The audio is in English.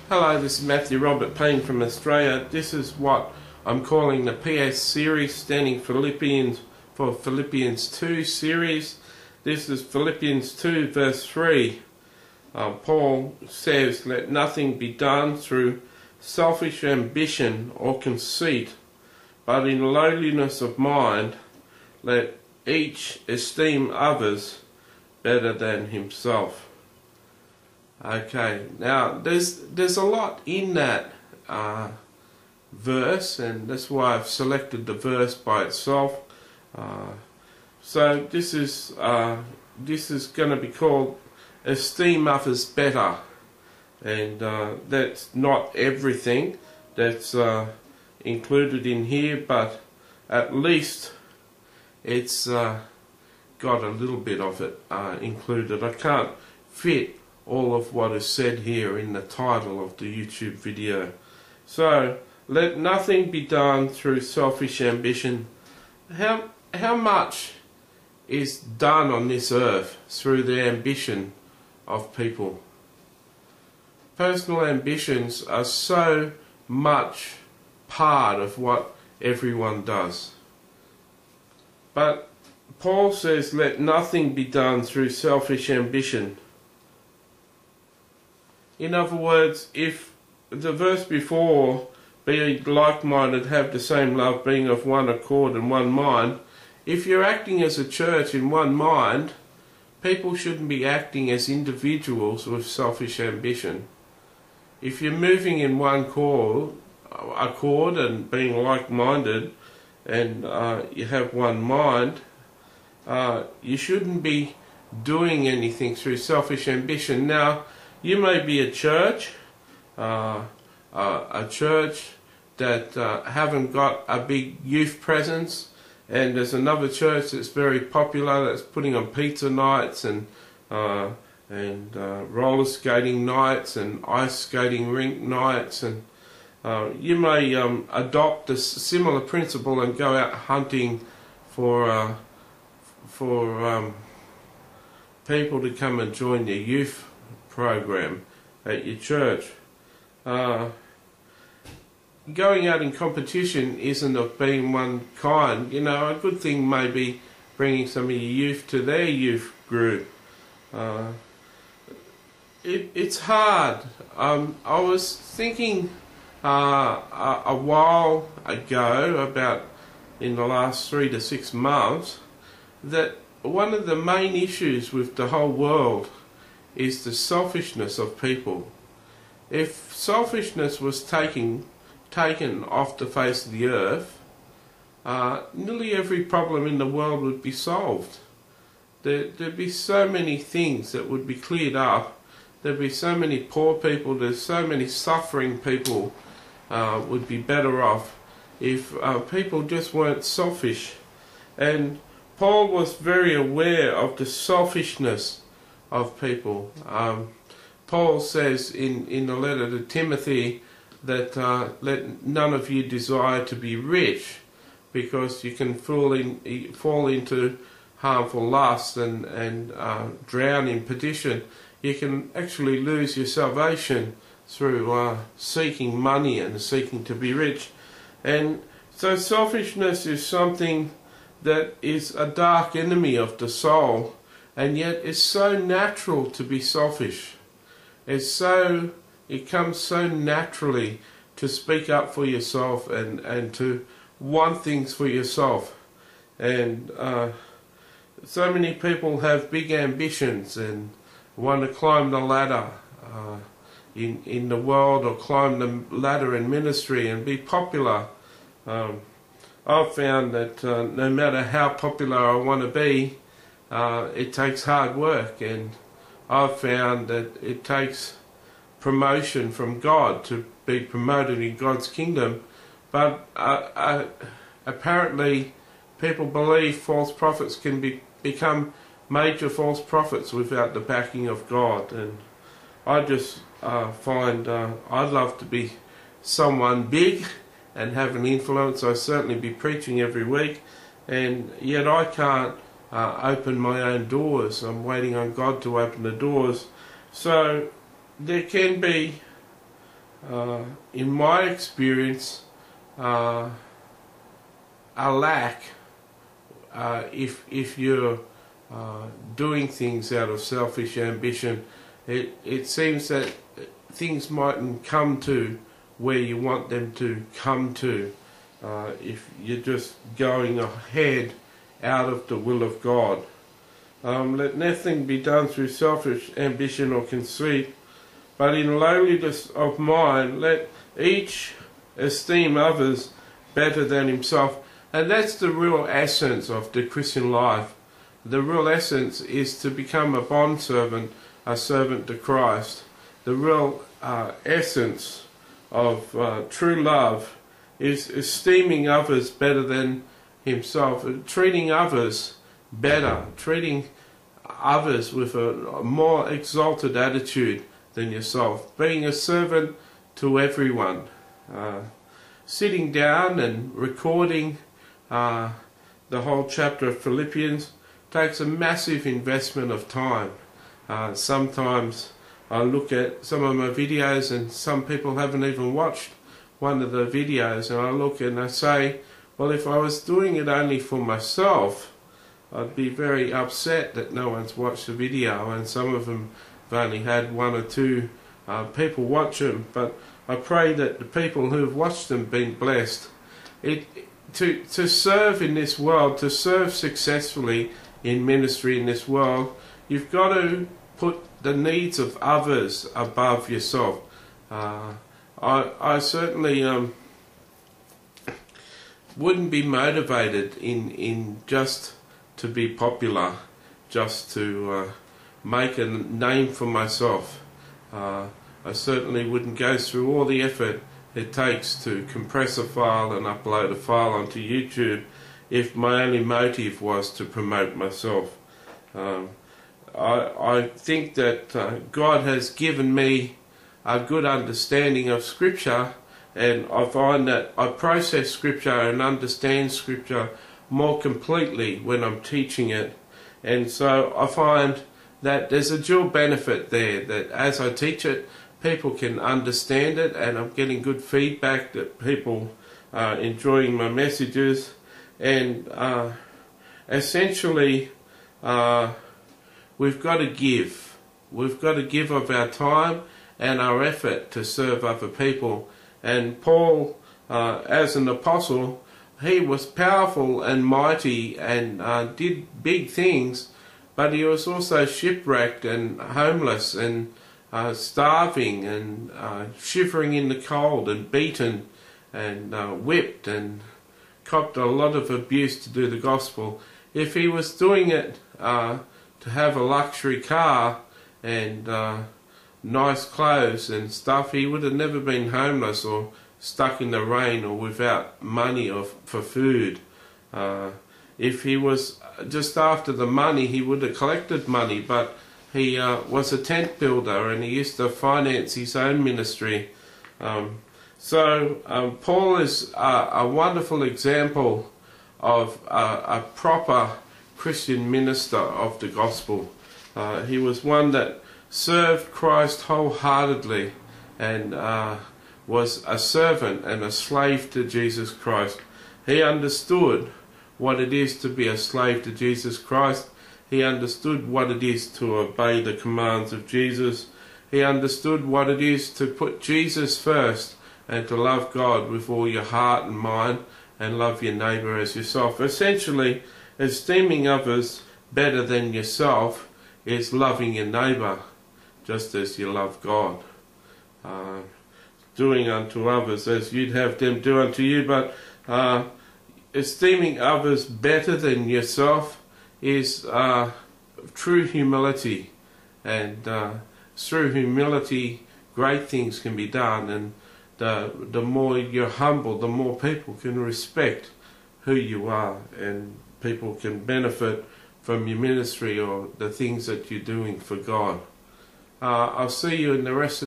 Hello, this is Matthew Robert Payne from Australia. This is what I'm calling the PS series, standing Philippians for Philippians 2 series. This is Philippians 2 verse 3. Paul says, "Let nothing be done through selfish ambition or conceit, but in lowliness of mind, let each esteem others better than himself." Okay, now there's a lot in that verse, and that's why I've selected the verse by itself. So this is going to be called "Esteem Others Better," and that's not everything that's included in here, but at least it's got a little bit of it included. I can't fit all of what is said here in the title of the YouTube video. So, let nothing be done through selfish ambition. How much is done on this earth through the ambition of people? Personal ambitions are so much part of what everyone does. But Paul says, let nothing be done through selfish ambition. In other words, if the verse before, "Be like-minded, have the same love, being of one accord and one mind," if you're acting as a church in one mind, people shouldn't be acting as individuals with selfish ambition. If you're moving in one accord and being like-minded, and you have one mind, you shouldn't be doing anything through selfish ambition. Now, you may be a church that haven't got a big youth presence, and there's another church that's very popular that's putting on pizza nights and roller skating nights and ice skating rink nights, and you may adopt a similar principle and go out hunting for people to come and join your youth program at your church. Going out in competition isn't of being one kind. You know, a good thing may be bringing some of your youth to their youth group. It's hard. I was thinking a while ago, about in the last 3 to 6 months, that one of the main issues with the whole world is the selfishness of people. If selfishness was taken off the face of the earth, nearly every problem in the world would be solved. There'd be so many things that would be cleared up. There'd be so many poor people, there's so many suffering people would be better off if people just weren't selfish. And Paul was very aware of the selfishness of people. Paul says in the letter to Timothy that let none of you desire to be rich, because you can fall into harmful lust and drown in perdition. You can actually lose your salvation through seeking money and seeking to be rich. And so selfishness is something that is a dark enemy of the soul, and yet it's so natural to be selfish. It comes so naturally to speak up for yourself and to want things for yourself. And so many people have big ambitions and want to climb the ladder in the world, or climb the ladder in ministry and be popular. I've found that no matter how popular I want to be, it takes hard work, and I've found that it takes promotion from God to be promoted in God's kingdom. But apparently people believe false prophets can become major false prophets without the backing of God. And I just find I'd love to be someone big and have an influence. I certainly be preaching every week, and yet I can't open my own doors. I'm waiting on God to open the doors. So there can be in my experience, a lack if you're doing things out of selfish ambition. It seems that things mightn't come to where you want them to come to if you're just going ahead out of the will of God. Let nothing be done through selfish ambition or conceit, but in lowliness of mind let each esteem others better than himself. And that's the real essence of the Christian life. The real essence is to become a bondservant, a servant to Christ. The real essence of true love is esteeming others better than himself, treating others better, treating others with a more exalted attitude than yourself, being a servant to everyone. Sitting down and recording the whole chapter of Philippians takes a massive investment of time. Sometimes I look at some of my videos and some people haven't even watched one of the videos, and I look and I say, well, if I was doing it only for myself, I'd be very upset that no one's watched the video, and some of them have only had 1 or 2 people watch them. But I pray that the people who have watched them been blessed. To serve in this world, to serve successfully in ministry in this world, you've got to put the needs of others above yourself. I certainly wouldn't be motivated in just to be popular, just to make a name for myself. I certainly wouldn't go through all the effort it takes to compress a file and upload a file onto YouTube if my only motive was to promote myself. I think that God has given me a good understanding of Scripture, and I find that I process Scripture and understand Scripture more completely when I'm teaching it. And so I find that there's a dual benefit there, that as I teach it, people can understand it, and I'm getting good feedback that people are enjoying my messages. And essentially we've got to give. We've got to give of our time and our effort to serve other people. And Paul, as an apostle, he was powerful and mighty and did big things, but he was also shipwrecked and homeless and starving and shivering in the cold and beaten and whipped and copped a lot of abuse to do the gospel. If he was doing it to have a luxury car and nice clothes and stuff, he would have never been homeless or stuck in the rain or without money or for food. If he was just after the money, he would have collected money, but he was a tent builder and he used to finance his own ministry. So Paul is a wonderful example of a proper Christian minister of the gospel. He was one that served Christ wholeheartedly and was a servant and a slave to Jesus Christ. He understood what it is to be a slave to Jesus Christ. He understood what it is to obey the commands of Jesus. He understood what it is to put Jesus first and to love God with all your heart and mind and love your neighbour as yourself. Essentially, esteeming others better than yourself is loving your neighbour just as you love God. Doing unto others as you'd have them do unto you. But esteeming others better than yourself is true humility, and through humility great things can be done, and the more you're humble, the more people can respect who you are, and people can benefit from your ministry or the things that you're doing for God. I'll see you in the rest of